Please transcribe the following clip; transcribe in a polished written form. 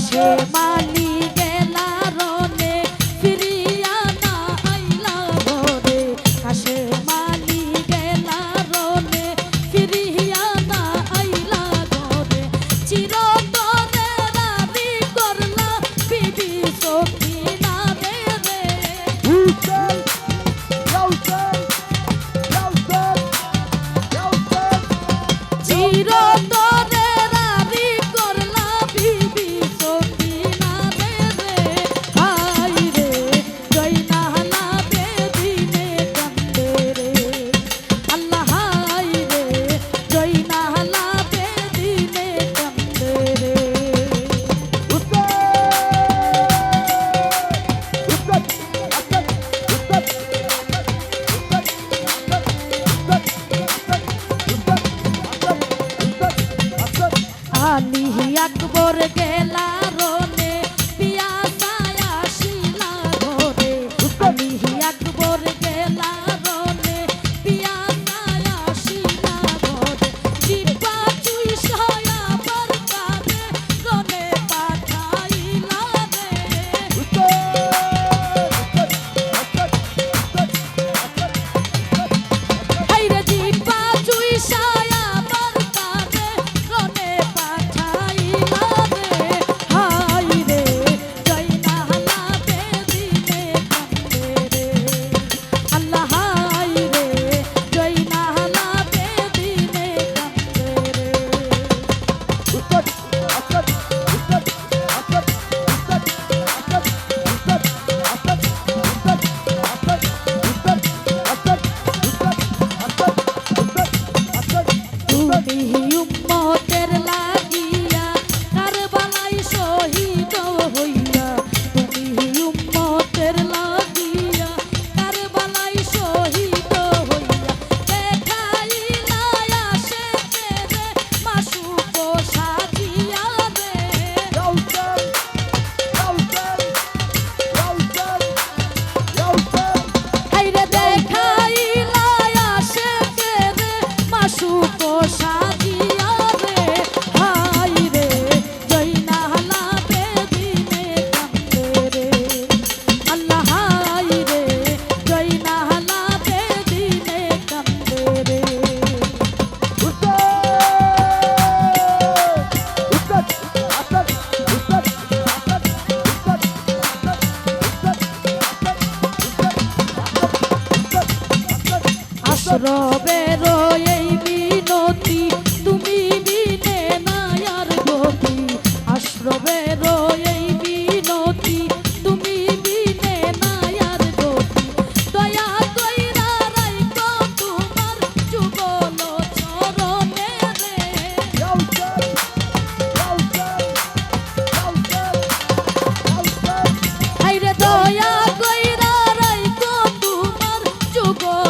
হাসে মালি গেলা রনে ফিরিয়া না আইলা ঘরে হাসে মালি গেলা রনে ফিরিয়া না আইলা ঘরে চিরতরে রাবি করলা বিবি সখিনা রে রে চিরতরে রাবি করলা বিবি সখিনা রে রে হাই রে জয়না হালা বেদিনে কান্দে রে আল্লাহ হাই রে জয়না হালা বেদিনে কান্দে রে আলী আকবর গেলা রনে পিয়াসায় আসিলা ঘরে আলী আকবর গেলা রনে পিয়াসায় আসিলা ঘরে জিহ্বা চুইসায়া বরকারে রনে পাঠাইলা রে হাইরে জিহ্বা চুইসায়া বরকারে রনে পাঠাইলা রে হাই রে জয়না হালা বেদিনে কান্দে রে আল্লাহ হাই রে জয়না হালা বেদিনে কান্দে রে তুমি উম্মতের লাগিয়া কারবালায় শহীদ হইয়া তুমি উম্মতের লাগিয়া কারবালায় শহীদ হইয়া দেখাইলা আশেকে রে মাসুক সাজিয়া রে হাইরে দেখাইলা আশেকে রে মাসুক সাজিয়া রে হাই রে জয়না হালা বেদিনে কান্দে রে আল্লাহ হাই রে জয়না হালা বেদিনে কান্দে রে আশ্রবের এই মিনতি তুমি বিনে নায়ার গতি আশ্রবের এই মিনতি তুমি বিনে নায়ার গতি দয়া কইরা রাইখো তোমার যুগল চরণে রে হাইরে দয়া কইরা রাইখো তোমার যুগল